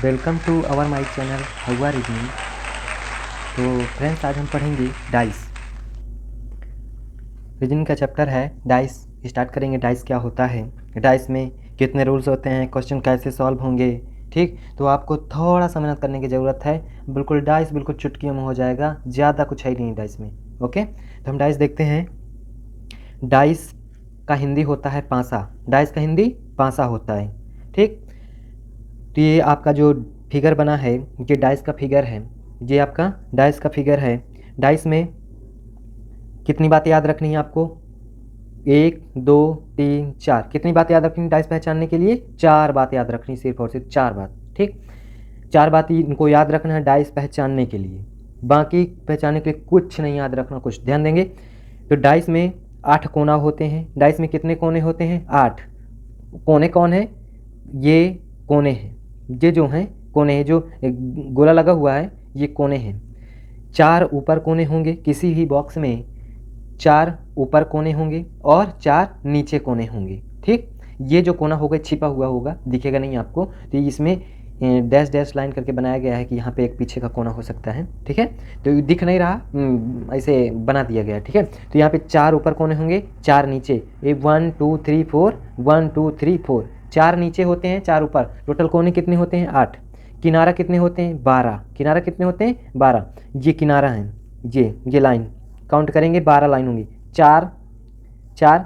Welcome to our my channel हवा reasoning. तो friends, आज हम पढ़ेंगे डाइस। रीजनिंग का चैप्टर है डाइस। स्टार्ट करेंगे डाइस क्या होता है, डाइस में कितने रूल्स होते हैं, क्वेश्चन कैसे सॉल्व होंगे। ठीक, तो आपको थोड़ा सा मेहनत करने की ज़रूरत है। बिल्कुल डाइस बिल्कुल चुटकियों में हो जाएगा, ज़्यादा कुछ है ही नहीं डाइस में। ओके, तो हम डाइस देखते हैं। डाइस का हिंदी होता है पासा। डाइस का हिंदी पासा होता है। ठीक, तो ये आपका जो फिगर बना है ये डाइस का फिगर है। ये आपका डाइस का फिगर है। डाइस में कितनी बातें याद रखनी है आपको? 1 2 3 4। कितनी बात याद रखनी डाइस पहचानने के लिए? 4 बात याद रखनी, सिर्फ और सिर्फ 4 बात। ठीक, 4 बात इनको याद रखना है डाइस पहचानने के लिए। बाकी पहचानने के लिए कुछ नहीं याद रखना, कुछ ध्यान देंगे। तो डाइस में 8 कोना होते हैं। डाइस में कितने कोने होते हैं? 8 कोने। कौन है ये? कोने हैं। ये जो हैं कोने हैं, जो गोला लगा हुआ है ये कोने हैं। 4 ऊपर कोने होंगे किसी भी बॉक्स में, 4 ऊपर कोने होंगे और 4 नीचे कोने होंगे। ठीक, ये जो कोना होगा छिपा हुआ होगा, दिखेगा नहीं आपको, तो इसमें डैश डैश लाइन करके बनाया गया है कि यहाँ पे एक पीछे का कोना हो सकता है। ठीक है, तो दिख नहीं रहा, ऐसे बना दिया गया। ठीक है, तो यहाँ पे 4 ऊपर कोने होंगे, 4 नीचे। 1 2 3 4, 1 2 3 4। 4 नीचे होते हैं, 4 ऊपर। टोटल कोने कितने होते हैं? 8। किनारा कितने होते हैं? 12। किनारा कितने होते हैं? 12। ये किनारा है, ये लाइन काउंट करेंगे, 12 लाइन होंगी। 4 4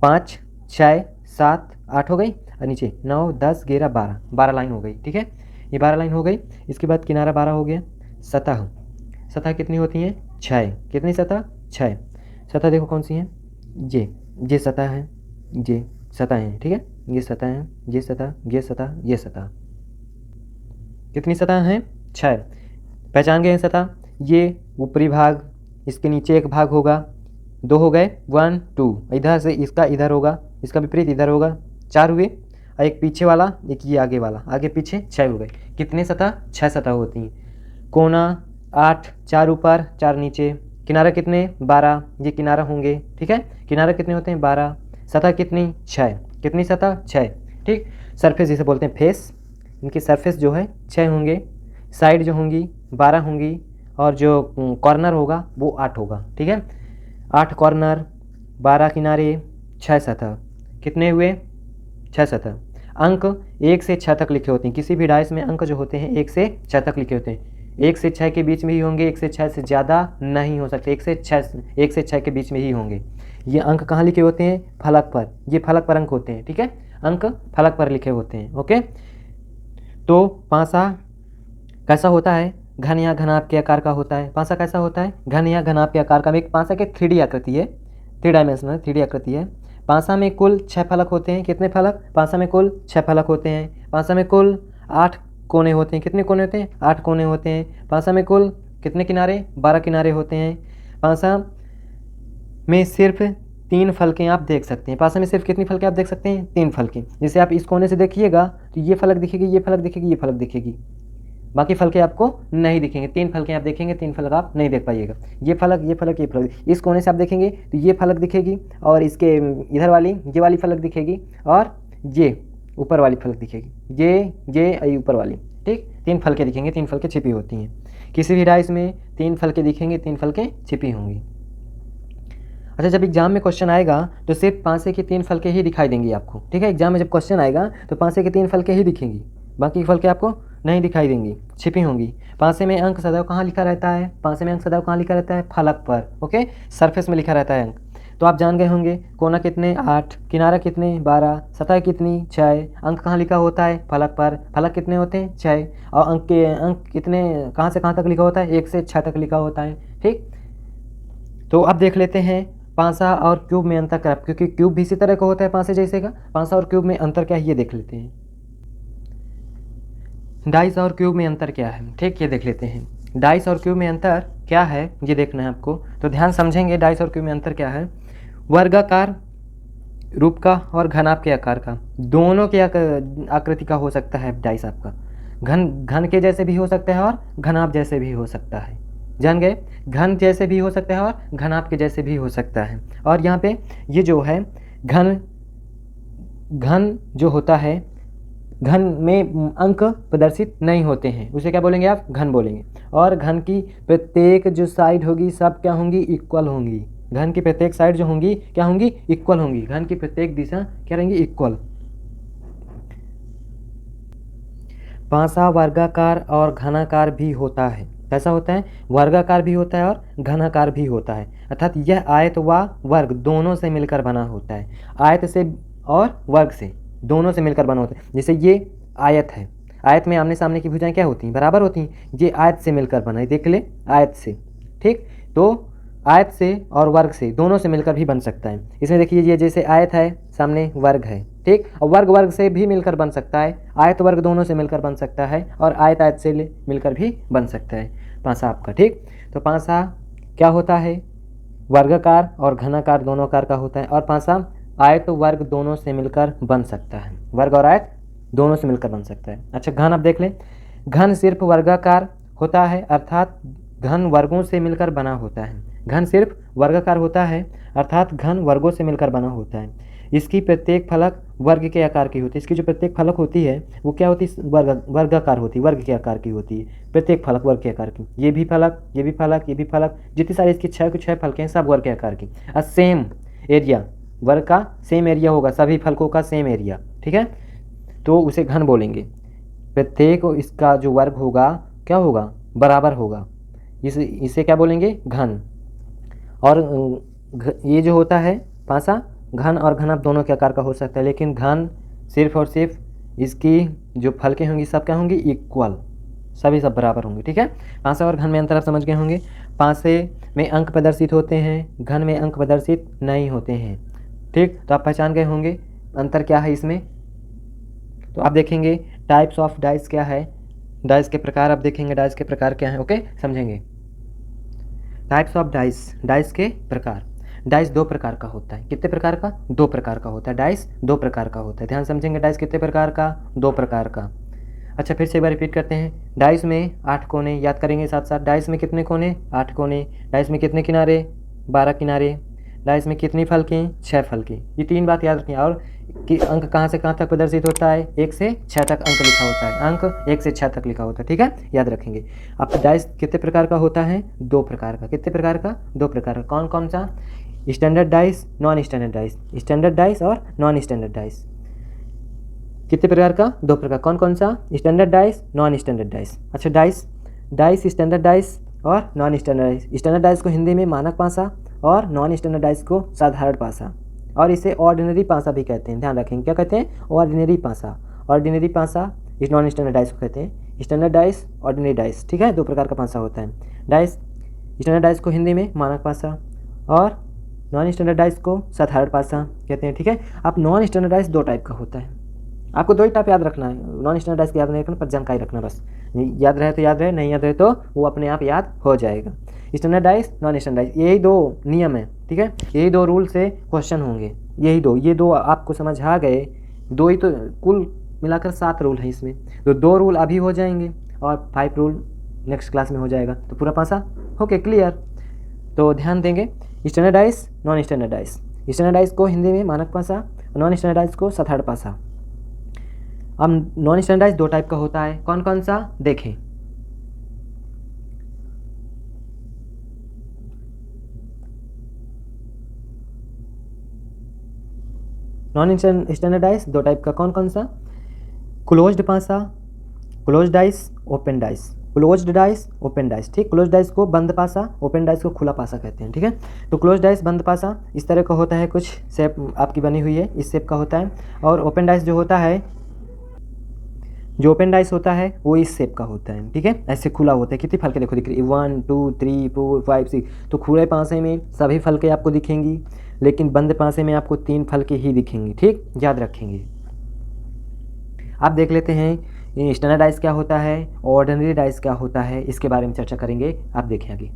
5 6 7 8 हो गई, और नीचे 9 10 11 12, 12 लाइन हो गई। ठीक है, ये 12 लाइन हो गई। इसके बाद किनारा 12 हो गया। सतह, सतह कितनी होती हैं? 6। कितनी सतह? 6। सतह देखो कौन सी है? ये सतह है, ये सतह है। ठीक है, ये सतह है, ये सतह, ये सतह, ये सतह। कितनी सतह हैं? 6। पहचान गए सतह। ये ऊपरी भाग, इसके नीचे एक भाग होगा, 2 हो गए। 1 2, इधर से इसका इधर होगा, इसका विपरीत इधर होगा, 4 हुए। और एक पीछे वाला, एक ये आगे वाला, आगे पीछे 6 हो गए। कितने सतह? 6 सतह होती हैं। कोना 8, 4 ऊपर 4 नीचे। किनारा कितने? 12, ये किनारा होंगे। ठीक है, किनारा कितने होते हैं? 12। सतह कितनी? 6। कितनी सतह? 6। ठीक, सरफेस जिसे बोलते हैं फेस, इनकी सरफेस जो है 6 होंगे। साइड जो होंगी 12 होंगी, और जो कॉर्नर होगा वो 8 होगा। ठीक है, 8 कॉर्नर, 12 किनारे, 6 सतह। कितने हुए? 6 सतह। अंक 1 से 6 तक लिखे होते हैं। किसी भी डाइस में अंक जो होते हैं 1 से 6 तक लिखे होते हैं। 1 से 6 के बीच में ही होंगे, 1 से 6 से ज़्यादा नहीं हो सकते। 1 से 6 के बीच में ही होंगे। ये अंक कहाँ लिखे होते हैं? फलक पर। ये फलक पर अंक होते हैं। ठीक है, अंक फलक पर लिखे होते हैं। ओके, तो पासा कैसा होता है? घन या घनाभ के आकार का होता है। पासा कैसा होता है? घन या घनाभ के आकार का। एक पासा के 3D आकृति है, 3 डायमेंशनल 3D आकृति है। पासा में कुल 6 फलक होते हैं। कितने फलक? पासा में कुल 6 फलक होते हैं। पासा में कुल 8 कोने होते हैं। कितने कोने होते हैं? 8 कोने होते हैं। पासा में कुल कितने किनारे? 12 किनारे होते हैं। पासा में सिर्फ 3 फलकें आप देख सकते हैं। पासा में सिर्फ कितनी फलकें आप देख सकते हैं? 3 फलकें। जैसे आप इस कोने से देखिएगा तो ये फलक दिखेगी, ये फलक दिखेगी, ये फलक दिखेगी, बाकी फलकें आपको नहीं दिखेंगे। 3 फलकें आप देखेंगे, 3 फलक आप नहीं देख पाइएगा। ये फलक, ये फलक, ये फलक। इस कोने से आप देखेंगे तो ये फलक दिखेगी, और इसके इधर वाली ये वाली फलक दिखेगी, और ये ऊपर वाली फलक दिखेगी, ये ऊपर वाली। ठीक, 3 फलकें दिखेंगे, 3 फलकें छिपी होती हैं। किसी भी डाइस में 3 फलकें दिखेंगी, 3 फलकें छिपी होंगी। अच्छा, जब एग्जाम में क्वेश्चन आएगा तो सिर्फ पासे की 3 फलकें ही दिखाई देंगी आपको। ठीक है, एग्जाम में जब क्वेश्चन आएगा तो पासे की 3 फलकें ही दिखेंगी, बाकी फलकें आपको नहीं दिखाई देंगी, छिपी होंगी। पासे में अंक सदैव कहाँ लिखा रहता है? पासे में अंक सदैव कहाँ लिखा रहता है? फलक पर। ओके, सरफेस में लिखा रहता है अंक। तो आप जान गए होंगे कोना कितने? 8। किनारा कितने? 12। सतह कितनी? 6। अंक कहाँ लिखा होता है? फलक पर। फलक कितने होते हैं? 6। और अंक कितने कहाँ से कहाँ तक लिखा होता है? 1 से 6 तक लिखा होता है। ठीक, तो अब देख लेते हैं पासा और क्यूब में अंतर क्या, क्योंकि क्यूब भी इसी तरह का होता है पासे जैसे का। पासा और क्यूब में अंतर क्या है ये देख लेते हैं। डाइस और क्यूब में अंतर क्या है? ठीक, ये देख लेते हैं। डाइस और क्यूब में अंतर क्या है ये देखना है आपको, तो ध्यान समझेंगे। डाइस और क्यूब में अंतर क्या है? वर्गाकार रूप का और घनाभ के आकार का, दोनों के आकृति का हो सकता है डाइस आपका। घन के जैसे भी हो सकता है और घनाभ जैसे भी हो सकता है। जान गए? घन जैसे भी हो सकता है और घनाभ के जैसे भी हो सकता है। और यहाँ पे ये जो है घन जो होता है घन में अंक प्रदर्शित नहीं होते हैं, उसे क्या बोलेंगे आप, घन बोलेंगे। और घन की प्रत्येक जो साइड होगी सब क्या होंगी, इक्वल होंगी। घन की प्रत्येक साइड जो होंगी क्या होंगी, इक्वल होंगी। घन की प्रत्येक दिशा क्या रहेंगी, इक्वल। पासा वर्गाकार और घनाकार भी होता है। कैसा होता है, वर्गाकार भी होता है और घनाकार भी होता है। अर्थात यह आयत व वर्ग दोनों से मिलकर बना होता है। आयत से और वर्ग से दोनों से मिलकर बना होता है। जैसे ये आयत है, आयत में आमने सामने की भुजाएं क्या होती हैं, बराबर होती हैं। ये आयत से मिलकर बना है, देख ले, आयत से। ठीक, तो आयत से और वर्ग से दोनों से मिलकर भी बन सकता है। इसमें देखिए ये जैसे आयत है, सामने वर्ग है, ठीक, और वर्ग वर्ग से भी मिलकर बन सकता है, आयत वर्ग दोनों से मिलकर बन सकता है, और आयत आयत से मिलकर भी बन सकता है पासा आपका। ठीक, तो पासा क्या होता है, वर्गाकार और घनाकार दोनों आकार का होता है। और पासा आयत वर्ग दोनों से मिलकर बन सकता है, वर्ग और आयत दोनों से मिलकर बन सकता है। अच्छा, घन अब देख लें। घन सिर्फ वर्गाकार होता है, अर्थात घन वर्गों से मिलकर बना होता है। घन सिर्फ वर्गाकार होता है, अर्थात घन वर्गों से मिलकर बना होता है। इसकी प्रत्येक फलक वर्ग के आकार की होती है। इसकी जो प्रत्येक फलक होती है वो क्या होती है, वर्गाकार होती है, वर्ग के आकार की होती है। प्रत्येक फलक वर्ग के आकार की, ये भी फलक, ये भी फलक, ये भी फलक, जितनी सारी इसकी 6 की 6 फलकें हैं सब वर्ग के आकार की। और सेम एरिया, वर्ग का सेम एरिया होगा, सभी फलकों का सेम एरिया। ठीक है, तो उसे घन बोलेंगे। प्रत्येक इसका जो वर्ग होगा क्या होगा, बराबर होगा। इसे क्या बोलेंगे, घन। और ये जो होता है पासा, घन और घन दोनों के आकार का हो सकता है, लेकिन घन सिर्फ और सिर्फ इसकी जो फलकें होंगी सब क्या होंगी, इक्वल, सभी सब बराबर होंगे। ठीक है, पासा और घन में अंतर आप समझ गए होंगे। पासे में अंक प्रदर्शित होते हैं, घन में अंक प्रदर्शित नहीं होते हैं। ठीक, तो आप पहचान गए होंगे अंतर क्या है इसमें। तो आप देखेंगे टाइप्स ऑफ डाइस क्या है, डाइस के प्रकार आप देखेंगे, डाइस के प्रकार क्या है, ओके, समझेंगे। टाइप्स ऑफ डाइस, डाइस के प्रकार। डाइस दो प्रकार का होता है, कितने प्रकार का, दो प्रकार का होता है। डाइस दो प्रकार का होता है, ध्यान समझेंगे। डाइस कितने प्रकार का, दो प्रकार का। अच्छा, फिर से एक बार रिपीट करते हैं। डाइस में 8 कोने, याद करेंगे साथ साथ। डाइस में कितने कोने, 8 कोने। डाइस में कितने किनारे, 12 किनारे। डाइस में कितनी फलकें, 6 फलकें। ये 3 बात याद रखें। और कि अंक कहाँ से कहाँ तक प्रदर्शित होता है, 1 से 6 तक अंक लिखा होता है, अंक 1 से 6 तक लिखा होता है। ठीक है, याद रखेंगे। अब डाइस कितने प्रकार का होता है, दो प्रकार का। कितने प्रकार का, दो प्रकार का। कौन कौन सा, standard dice, non standard dice. Standard dice और नॉन स्टैंडर्ड डाइस कितने प्रकार का, दो प्रकार। कौन कौन सा, standard dice, non standard dice. अच्छा, डाइस स्टैंडर्ड डाइस और non standard dice. Standard dice को हिंदी में मानक पासा और नॉन स्टैंडर्ड डाइस को साधारण पासा, और इसे ऑर्डिनरी पासा भी कहते हैं। ध्यान रखेंगे, क्या कहते हैं, ऑर्डिनरी पासा। ऑर्डिनरी पासा इस नॉन स्टैंडर्ड डाइस को कहते हैं। Standard dice, ordinary dice. ठीक है, दो प्रकार का पासा होता है। डाइस, स्टैंडर्ड डाइस को हिंदी में मानक पासा और नॉन स्टैंडर्ड डाइस को साधारण पासा कहते हैं। ठीक है, अब नॉन स्टैंडर्ड डाइस दो टाइप का होता है, आपको दो ही टाइप याद रखना है। नॉन स्टैंडर्ड डाइस को याद नहीं रखना, पर जानकारी रखना बस। याद रहे तो याद रहे, नहीं याद रहे तो वो अपने आप याद हो जाएगा। Standard dice, non standard dice, यही दो नियम है। ठीक है, यही दो रूल से क्वेश्चन होंगे, यही दो। ये दो आपको समझ आ गए, दो ही तो, कुल मिलाकर 7 रूल हैं इसमें। तो 2 रूल अभी हो जाएंगे और 5 रूल नेक्स्ट क्लास में हो जाएगा, तो पूरा पासा ओके, क्लियर। तो ध्यान देंगे, standard dice, non standard dice. Standard dice को हिंदी में मानक पासा, नॉन स्टैंडर्ड डाइस को साधारण पासा। अब नॉन स्टैंडर्ड डाइस दो टाइप का होता है, कौन कौन सा, देखें। नॉन स्टैंडर्ड डाइस दो टाइप का, कौन कौन सा, क्लोज्ड पासा, closed dice, open dice. Closed dice, open dice. ठीक, क्लोज्ड डाइस को बंद पासा, ओपन डाइस को खुला पासा कहते हैं। ठीक है, तो क्लोज्ड डाइस, बंद पासा इस तरह का होता है, कुछ शेप आपकी बनी हुई है, इस शेप का होता है। और ओपन डाइस जो होता है, जो ओपन डाइस होता है वो इस शेप का होता है। ठीक है, ऐसे खुला होता है। कितनी फलके देखो दिख रही है, 1 2 3 4 5 6। तो खुले पासे में सभी फलके आपको दिखेंगी, लेकिन बंद पासे में आपको 3 फलके ही दिखेंगी। ठीक, याद रखेंगे। आप देख लेते हैं स्टैंडर्ड डाइस क्या होता है, ऑर्डिनरी डाइस क्या होता है, इसके बारे में चर्चा करेंगे। आप देखिए आगे।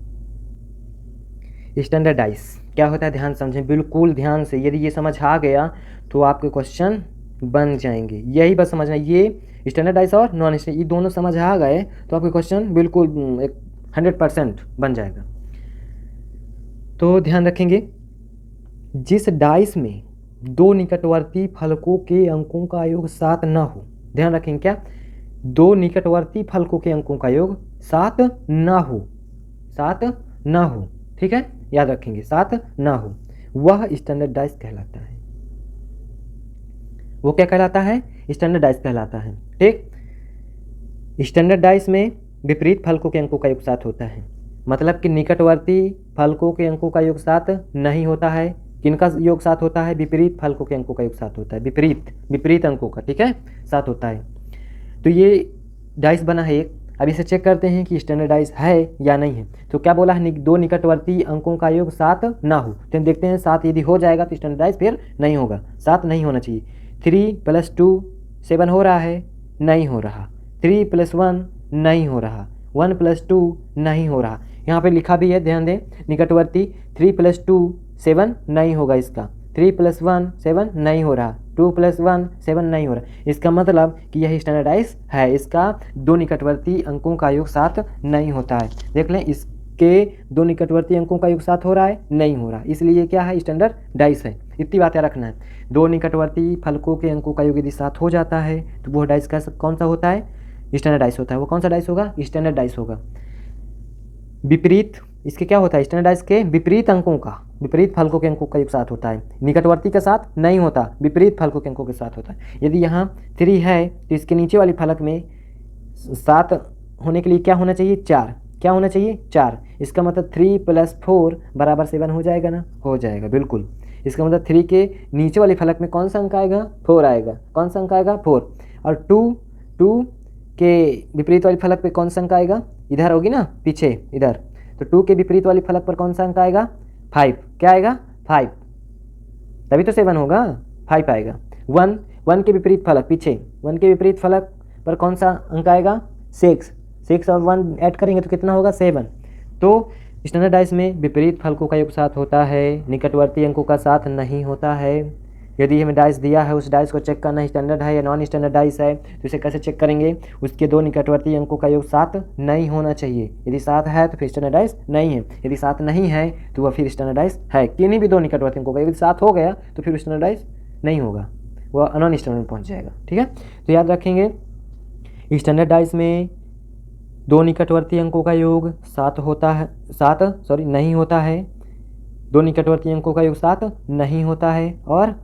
स्टैंडर्ड डाइस क्या होता है, ध्यान समझें, बिल्कुल ध्यान से। यदि ये समझ आ गया तो आपके क्वेश्चन बन जाएंगे, यही बस समझना। ये स्टैंडर्ड डाइस और नॉन स्टैंडर्ड, ये दोनों समझ आ गए तो आपके क्वेश्चन बिल्कुल 100% बन जाएगा। तो ध्यान रखेंगे, जिस डाइस में दो निकटवर्ती फलकों के अंकों का योग 7 न हो, ध्यान रखेंगे क्या, दो निकटवर्ती फलकों के अंकों का योग 7 ना हो, 7 ना हो, ठीक है, याद रखेंगे 7 ना हो, वह स्टैंडर्ड डाइस कहलाता है। वो क्या कहलाता है, स्टैंडर्ड डाइस कहलाता है। ठीक, स्टैंडर्ड डाइस में विपरीत फलकों के अंकों का योग 7 होता है, मतलब कि निकटवर्ती फलकों के अंकों का योग 7 नहीं होता है। किनका योग 7 होता है, विपरीत फलकों के अंकों का योग 7 होता है, विपरीत अंकों का, ठीक है, 7 होता है। तो ये डाइस बना है एक। अब इसे चेक करते हैं कि स्टैंडर्ड डाइस है या नहीं है। तो क्या बोला है, दो निकटवर्ती अंकों का योग 7 ना हो, तो हम देखते हैं 7 यदि हो जाएगा तो स्टैंडर्ड डाइस फिर नहीं होगा, 7 नहीं होना चाहिए। 3 + 2 7 हो रहा है, नहीं हो रहा। 3 + 1 नहीं हो रहा, 1 + 2 नहीं हो रहा। यहाँ पे लिखा भी है, ध्यान दें, निकटवर्ती 3 + 2 7 नहीं होगा इसका, 3 + 1 7 नहीं हो रहा, 2 + 1 7 नहीं हो रहा। इसका मतलब कि यह स्टैंडर्डाइज है, इसका दो निकटवर्ती अंकों का योग 7 नहीं होता है। देख लें, इसके दो निकटवर्ती अंकों का योग 7 हो रहा है, नहीं हो रहा, इसलिए क्या है, स्टैंडर्डाइज है। इतनी बात याद रखना है। दो निकटवर्ती फलकों के अंकों का योग यदि 7 हो जाता है तो वो डाइस का कौन सा होता है, स्टैंडर्डाइज होता है। वो कौन सा डाइस होगा, स्टैंडर्डाइज होगा। विपरीत इसके क्या होता है, स्टैंडर्डाइज के विपरीत अंकों का, विपरीत फलकों के अंकों का योग 7 होता है। निकटवर्ती के साथ नहीं होता, विपरीत फलकों के अंकों के साथ होता है। यदि यहाँ 3 है तो इसके नीचे वाली फलक में 7 होने के लिए क्या होना चाहिए, 4। क्या होना चाहिए, 4। इसका मतलब 3 + 4 = 7 हो जाएगा ना, हो जाएगा बिल्कुल। इसका मतलब 3 के नीचे वाले फलक में कौन सा अंक आएगा, 4 आएगा। कौन सा अंक आएगा, 4। और 2 के विपरीत वाली फलक पे कौन सा अंक आएगा, इधर होगी ना, पीछे इधर, तो 2 के विपरीत वाली फलक पर कौन सा अंक आएगा, 5। क्या आएगा, 5, तभी तो 7 होगा, 5 आएगा। 1 के विपरीत फलक पीछे, 1 के विपरीत फलक पर कौन सा अंक आएगा, 6 और 1 ऐड करेंगे तो कितना होगा, 7। तो स्टैंडर्डाइज में विपरीत फलकों का योग 7 होता है, निकटवर्ती अंकों का 7 नहीं होता है। यदि हमें डाइस दिया है, उस डाइस को चेक करना स्टैंडर्ड है या नॉन स्टैंडर्ड डाइस है, तो इसे कैसे चेक करेंगे, उसके दो निकटवर्ती अंकों का योग 7 नहीं होना चाहिए। यदि 7 है तो फिर स्टैंडर्डाइज नहीं है, यदि 7 नहीं है तो वह फिर स्टैंडर्डाइज है। किन्हीं भी दो निकटवर्ती अंकों का यदि 7 हो गया तो फिर स्टैंडर्डाइज नहीं होगा, वह नॉन स्टैंडर्ड में पहुँच जाएगा। ठीक है, तो याद रखेंगे स्टैंडर्डाइज में दो निकटवर्ती अंकों का योग 7 होता है, नहीं होता है। दो निकटवर्ती अंकों का योग 7 नहीं होता है, और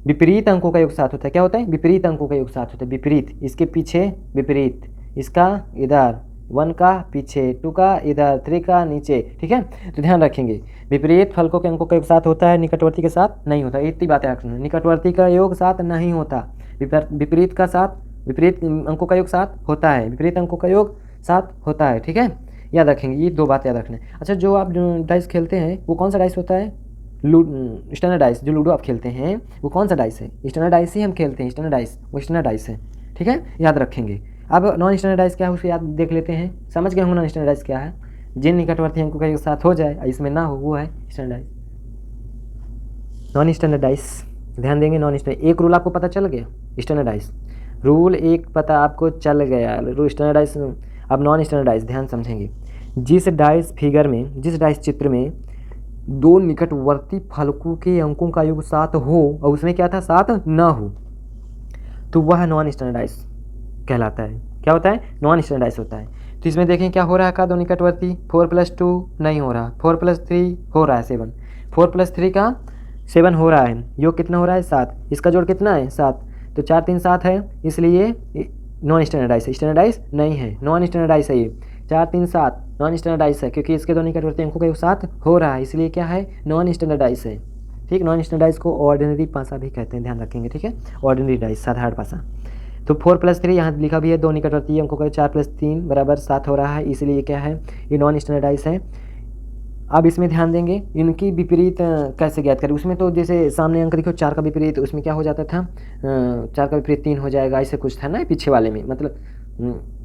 विपरीत अंकों का योग 7 होता है। क्या होता है, विपरीत अंकों का योग 7 होता है। विपरीत, इसके पीछे विपरीत, इसका इधर, 1 का पीछे, 2 का इधर, 3 का नीचे। ठीक है, तो ध्यान रखेंगे विपरीत फलकों के अंकों का योग 7 होता है, निकटवर्ती के साथ नहीं होता। इतनी बातें रखना, निकटवर्ती का योग 7 नहीं होता, विपरीत अंकों का योग 7 होता है, विपरीत अंकों का योग 7 होता है। ठीक है, याद रखेंगे, ये दो बातें याद रखना है। अच्छा, जो आप डाइस खेलते हैं वो कौन सा डाइस होता है, स्टैंडर्ड डाइस। जो लूडो आप खेलते हैं वो कौन सा डाइस है, स्टैंडर्ड डाइस ही हम खेलते हैं, स्टैंडर्ड डाइस, वो स्टैंडर्ड डाइस है। ठीक है, याद रखेंगे। अब नॉन स्टैंडर्ड डाइस क्या है उसे याद देख लेते हैं। समझ गए होंगे नॉन स्टैंडर्ड डाइस क्या है, जिन निकटवर्ती अंकों का एक साथ हो जाए इसमें ना हो, वो है standard dice. Non standard dice, ध्यान देंगे, नॉन स्टैंडर्ड, एक रूल आपको पता चल गया, स्टैंडर्ड डाइस रूल एक पता आपको चल गया, स्टैंडर्ड डाइस। अब नॉन स्टैंडर्ड डाइस ध्यान समझेंगे, जिस डाइस फिगर में, जिस डाइस चित्र में दो निकटवर्ती फलकों के अंकों का योग 7 हो और उसमें क्या था, 7 ना हो, तो वह नॉन स्टैंडर्डाइज कहलाता है। क्या होता है, नॉन स्टैंडर्डाइज होता है। तो इसमें देखें क्या हो रहा है, का दो निकटवर्ती, 4 + 2 नहीं हो रहा, 4 + 3 हो रहा है 7, 4 + 3 का 7 हो रहा है, योग कितना हो रहा है, 7, इसका जोड़ कितना है, 7, तो 4 3 7 है, इसलिए नॉन स्टैंडर्डाइज है, स्टैंडर्डाइज नहीं है, नॉन स्टैंडर्डाइज है। ये 4 3 7 नॉन स्टैंडर्डाइज है, क्योंकि इसके दो निकटवर्ती अंकों का योग 7 हो रहा है, इसलिए क्या है, नॉन स्टैंडर्डाइज है। ठीक, नॉन स्टैंडर्डाइज को ऑर्डिनरी पासा भी कहते हैं, ध्यान रखेंगे। ठीक है, ऑर्डिनरी डाइज, साधारण पासा। तो 4 + 3 यहाँ लिखा भी है, दो निकटवर्ती अंकों का 4 + 3 = 7 हो रहा है, इसलिए क्या है, ये नॉन स्टैंडर्डाइज है। अब इसमें ध्यान देंगे, इनकी विपरीत कैसे ज्ञात करें। उसमें तो जैसे सामने अंक देखो 4 का विपरीत, उसमें क्या हो जाता था, 4 का विपरीत 3 हो जाएगा, ऐसे कुछ था ना पीछे वाले में, मतलब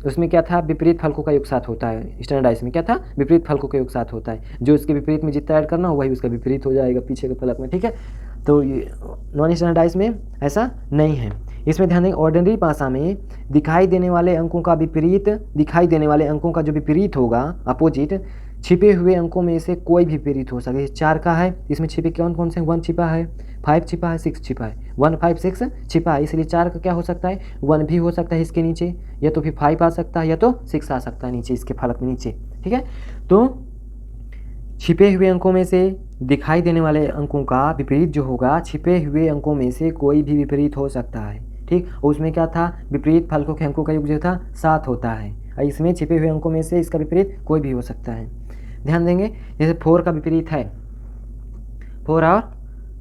उसमें क्या था, विपरीत फलकों का योग 7 होता है। स्टैंडर्डाइज में क्या था, विपरीत फलकों का योग 7 होता है, जो इसके विपरीत में जितना ऐड करना हो वही उसका विपरीत हो जाएगा पीछे के फलक में। ठीक है, तो ये नॉन स्टैंडर्डाइज में ऐसा नहीं है। इसमें ध्यान दें, ऑर्डिनरी भाषा में दिखाई देने वाले अंकों का विपरीत, दिखाई देने वाले अंकों का जो विपरीत होगा, अपोजिट, छिपे हुए अंकों में से कोई भी विपरीत हो सकता है। 4 का है, इसमें छिपे कौन कौन से? 1 छिपा है, 5 छिपा है, 6 छिपा है। 1 5 6 छिपा है, इसलिए 4 का क्या हो सकता है? 1 भी हो सकता है इसके नीचे, या तो फिर 5 आ सकता है, या तो 6 आ सकता है नीचे, इसके फलक में नीचे। ठीक है, तो छिपे हुए अंकों में से दिखाई देने वाले अंकों का विपरीत जो होगा, छिपे हुए अंकों में से कोई भी विपरीत हो सकता है। ठीक, और उसमें क्या था? विपरीत फलकों के अंकों का योग जो था 7 होता है, और इसमें छिपे हुए अंकों में से इसका विपरीत कोई भी हो सकता है। ध्यान देंगे, जैसे 4 का विपरीत है 4, और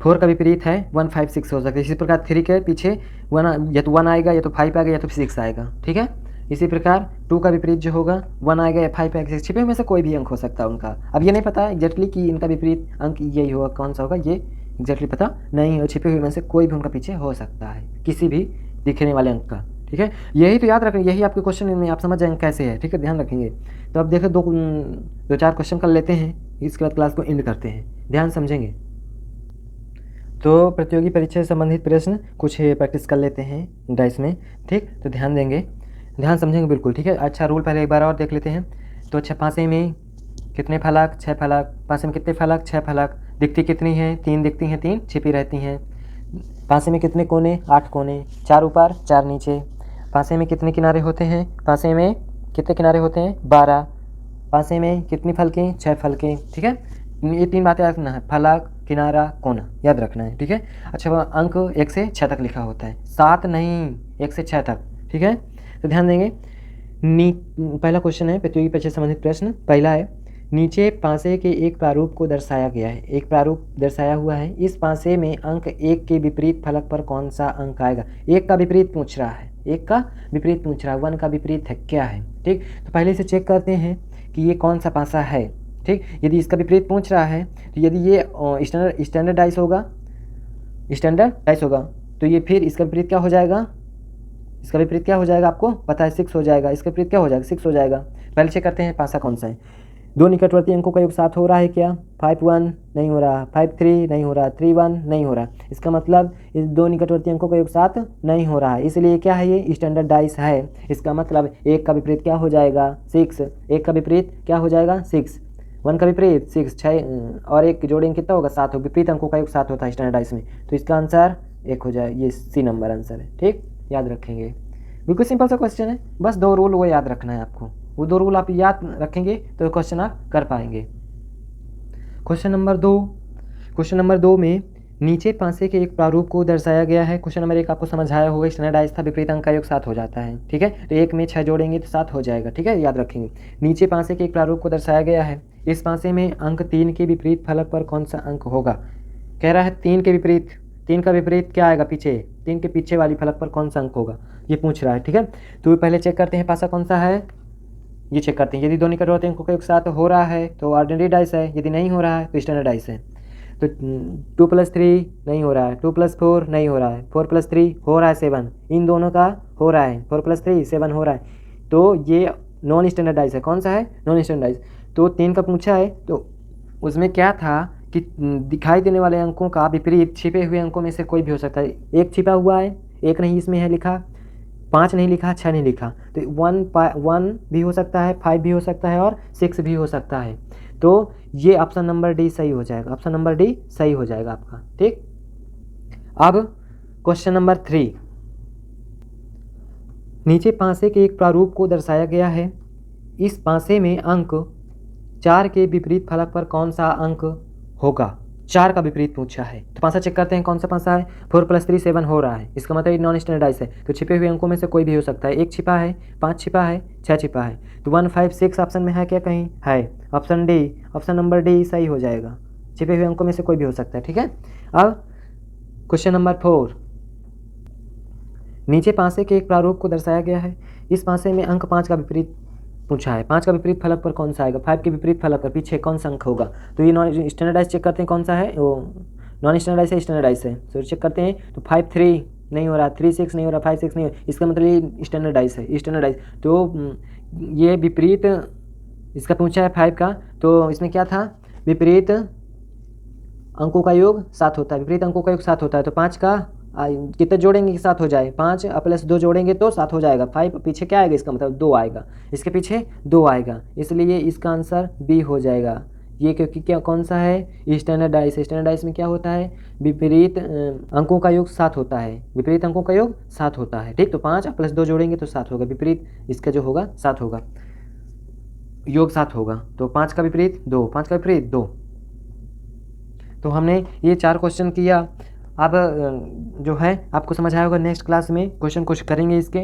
4 का विपरीत है 1 5 6 हो सकता है। इसी प्रकार 3 के पीछे 1 या तो 1 आएगा, या तो 5 आएगा, या तो 6 आएगा। ठीक है, इसी प्रकार 2 का विपरीत जो होगा 1 आएगा या 5 आएगा। छिपे में से कोई भी अंक हो सकता है उनका। अब ये नहीं पता एग्जैक्टली कि इनका विपरीत अंक यही होगा, कौन सा होगा, ये एग्जैक्टली पता नहीं है। छिपे हुए में से कोई भी उनका पीछे हो सकता है, किसी भी दिखने वाले अंक का। ठीक है, यही तो याद रखें, यही आपके क्वेश्चन में आप समझ जाएंगे कैसे है। ठीक है, ध्यान रखेंगे। तो अब देखो 2-4 क्वेश्चन कर लेते हैं, इसके बाद क्लास को एंड करते हैं। ध्यान समझेंगे। तो प्रतियोगी परीक्षा से संबंधित प्रश्न कुछ प्रैक्टिस कर लेते हैं डाइस में। ठीक, तो ध्यान देंगे, ध्यान समझेंगे बिल्कुल। ठीक है, अच्छा रूल पहले एक बार और देख लेते हैं। तो अच्छा, पासे में कितने फलक? 6 फलक। पासे में कितने फलक? 6 फलक। दिखती कितनी हैं? 3 दिखती हैं, 3 छिपी रहती हैं। पासे में कितने कोने? 8 कोने, 4 ऊपर 4 नीचे। पासे में कितने किनारे होते हैं? पासे में कितने किनारे होते हैं? 12। पासे में कितनी फलकें? 6 फलकें। ठीक है, ये 3 बातें याद रखना है, फलक, किनारा, कोना, याद रखना है। ठीक है, अच्छा वह अंक 1 से 6 तक लिखा होता है, 7 नहीं, 1 से 6 तक। ठीक है, तो ध्यान देंगे। पहला क्वेश्चन है प्रतियोगी परीक्षा से संबंधित प्रश्न। पहला है, नीचे पासे के एक प्रारूप को दर्शाया गया है। एक प्रारूप दर्शाया हुआ है, इस पासे में अंक 1 के विपरीत फलक पर कौन सा अंक आएगा? 1 का विपरीत पूछ रहा है, 1 का विपरीत पूछ रहा है, 1 का विपरीत है क्या है? ठीक, तो पहले से चेक करते हैं कि ये कौन सा पासा है। ठीक, यदि इसका विपरीत पूछ रहा है, तो यदि ये स्टैंडर्ड डाइस होगा, स्टैंडर्ड डाइस होगा, तो ये फिर इसका विपरीत क्या हो जाएगा? इसका विपरीत क्या हो जाएगा? आपको पता है 6 हो जाएगा। इसका विपरीत क्या हो जाएगा? 6 हो जाएगा। पहले चेक करते हैं पासा कौन सा है। 2 निकटवर्ती अंकों का योग 7 हो रहा है क्या? 5 1 नहीं हो रहा, 5 3 नहीं हो रहा, 3 1 नहीं हो रहा। इसका मतलब इस 2 निकटवर्ती अंकों का योग 7 नहीं हो रहा है, इसलिए क्या है? ये स्टैंडर्ड डाइस है। इसका मतलब 1 का विपरीत क्या हो जाएगा? 6। 1 का विपरीत क्या हो जाएगा? 6। 1 का विपरीत 6, 6 और 1 जोड़ेंगे कितना होगा? 7 होगा। विपरीत अंकों का योग 7 होता है स्टैंडर्ड डाइस में, तो इसका आंसर 1 हो जाए। ये सी नंबर आंसर है। ठीक, याद रखेंगे, बिल्कुल सिंपल सा क्वेश्चन है, बस 2 रूल वो याद रखना है आपको। वो 2 रूल आप याद रखेंगे तो क्वेश्चन आप कर पाएंगे। क्वेश्चन नंबर 2 में नीचे पासे के एक प्रारूप को दर्शाया गया है। क्वेश्चन नंबर 1 आपको समझाया होगा, स्टैंडर्ड डाइस था, विपरीत अंक का योग 7 हो जाता है। ठीक है, तो 1 में 6 जोड़ेंगे तो 7 हो जाएगा। ठीक है, याद रखेंगे। नीचे पासे के एक प्रारूप को दर्शाया गया है, इस पासे में अंक 3 के विपरीत फलक पर कौन सा अंक होगा? कह रहा है 3 के विपरीत, 3 का विपरीत क्या आएगा? पीछे, 3 के पीछे वाली फलक पर कौन सा अंक होगा, ये पूछ रहा है। ठीक है, तो पहले चेक करते हैं पासा कौन सा है, ये चेक करते हैं। यदि 2 निकटवर्ती अंकों का योग 7 हो रहा है तो ऑर्डिनरी डाइस है, यदि नहीं हो रहा है तो स्टैंडर्ड डाइस है। तो 2 + 3 नहीं हो रहा है, 2 + 4 नहीं हो रहा है, 4 + 3 हो रहा है 7, इन दोनों का हो रहा है, 4 + 3 7 हो रहा है, तो ये नॉन स्टैंडर्ड डाइस है। कौन सा है? Non standard dice. तो 3 का पूछा है, तो उसमें क्या था कि दिखाई देने वाले अंकों का विपरीत छिपे हुए अंकों में से कोई भी हो सकता है। 1 छिपा हुआ है, 1 नहीं इसमें है लिखा, 5 नहीं लिखा, 6 नहीं लिखा, तो 1 भी हो सकता है, 5 भी हो सकता है और 6 भी हो सकता है। तो ये ऑप्शन नंबर डी सही हो जाएगा, ऑप्शन नंबर डी सही हो जाएगा आपका। ठीक, अब क्वेश्चन नंबर 3, नीचे पासे के एक प्रारूप को दर्शाया गया है, इस पासे में अंक 4 के विपरीत फलक पर कौन सा अंक होगा? 4 का विपरीत पूछा है, तो पासा चेक करते हैं कौन सा पासा है। 4 + 3 7 हो रहा है, इसका मतलब नॉन स्टैंडर्ड डाइस है, तो छिपे हुए अंकों में से कोई भी हो सकता है। 1 छिपा है, 5 छिपा है, 6 छिपा है, तो 1 5 6 ऑप्शन में है क्या? कहीं है, option D, option number D सही हो जाएगा। छिपे हुए अंकों में से कोई भी हो सकता है। ठीक है, अब क्वेश्चन नंबर 4, नीचे पासे के एक प्रारूप को दर्शाया गया है, इस पासे में अंक 5 का विपरीत पूछा है। 5 का विपरीत फलक पर कौन सा आएगा? 5 के विपरीत फलक पर पीछे कौन सा अंक होगा? तो ये नॉन स्टैंडर्डाइज चेक करते हैं कौन सा है, वो नॉन स्टैंडर्डाइज है, स्टैंडर्डाइज है, तो चेक करते हैं। तो 5 3 नहीं हो रहा, 3 6 नहीं हो रहा, 5 6 नहीं हो रहा, इसका मतलब ये स्टैंडर्डाइज है, स्टैंडर्डाइज। तो ये विपरीत इसका पूछा है 5 का, तो इसमें क्या था? विपरीत अंकों का योग 7 होता है, विपरीत अंकों का योग 7 होता है, तो 5 का कितने जोड़ेंगे कि 7 हो जाए, 5 प्लस 2 जोड़ेंगे तो 7 हो जाएगा। 5 पीछे क्या आएगा, इसका मतलब 2 आएगा, इसके पीछे 2 आएगा, इसलिए इसका आंसर बी हो जाएगा। ये क्योंकि क्या कौन सा है, स्टैंडर्डाइज। स्टैंडर्डाइज में क्या होता है, विपरीत अंकों का योग 7 होता है, विपरीत अंकों का योग 7 होता है। ठीक, तो 5 प्लस 2 जोड़ेंगे तो 7 होगा, विपरीत इसका जो होगा 7 होगा, योग 7 होगा। तो 5 का विपरीत 2, 5 का विपरीत 2। तो हमने ये 4 क्वेश्चन किया। अब जो है आपको समझ आया होगा। नेक्स्ट क्लास में क्वेश्चन कुछ करेंगे इसके,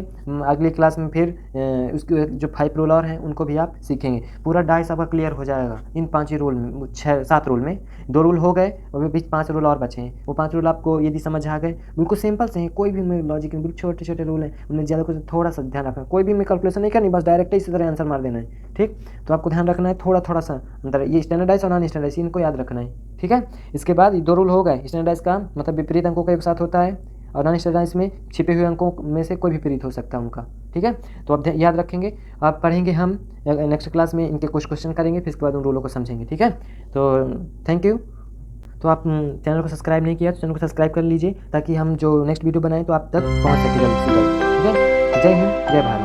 अगली क्लास में फिर उसके जो 5 रूल और हैं उनको भी आप सीखेंगे। पूरा डाइस आपका क्लियर हो जाएगा इन 5 ही रूल में, 7 रूल में 2 रूल हो गए और भी 5 रूल और बचे हैं। वो 5 रूल आपको यदि समझ आ गए, बिल्कुल सिंपल से हैं, कोई भी में लॉजिक नहीं, बिल्कुल छोटे छोटे रूल हैं, उनमें ज़्यादा कुछ थोड़ा सा ध्यान रखना, कोई भी में कैलकुलेशन नहीं करनी, बस डायरेक्ट इसी तरह आंसर मार देना है। ठीक, तो आपको ध्यान रखना है थोड़ा थोड़ा सा अंतर, ये स्टैंडर्डाइज और नॉन स्टैंडर्डाइज इनको याद रखना है। ठीक है, इसके बाद 2 रूल हो गए। स्टैंडर्डाइज का मतलब विपरीत अंकों का एक साथ होता है, और नॉन स्टैंडर्डाइज में छिपे हुए अंकों में से कोई भी विपरीत हो सकता है उनका। ठीक है, तो आप याद रखेंगे। आप पढ़ेंगे, हम नेक्स्ट क्लास में इनके कुछ क्वेश्चन करेंगे, फिर इसके बाद उन रूलों को समझेंगे। ठीक है, तो थैंक यू। तो आप चैनल को सब्सक्राइब नहीं किया तो चैनल को सब्सक्राइब कर लीजिए, ताकि हम जो नेक्स्ट वीडियो बनाएं तो आप तक पहुंच सके जल्द से जल्द। ठीक है, जय हिंद, जय भारत।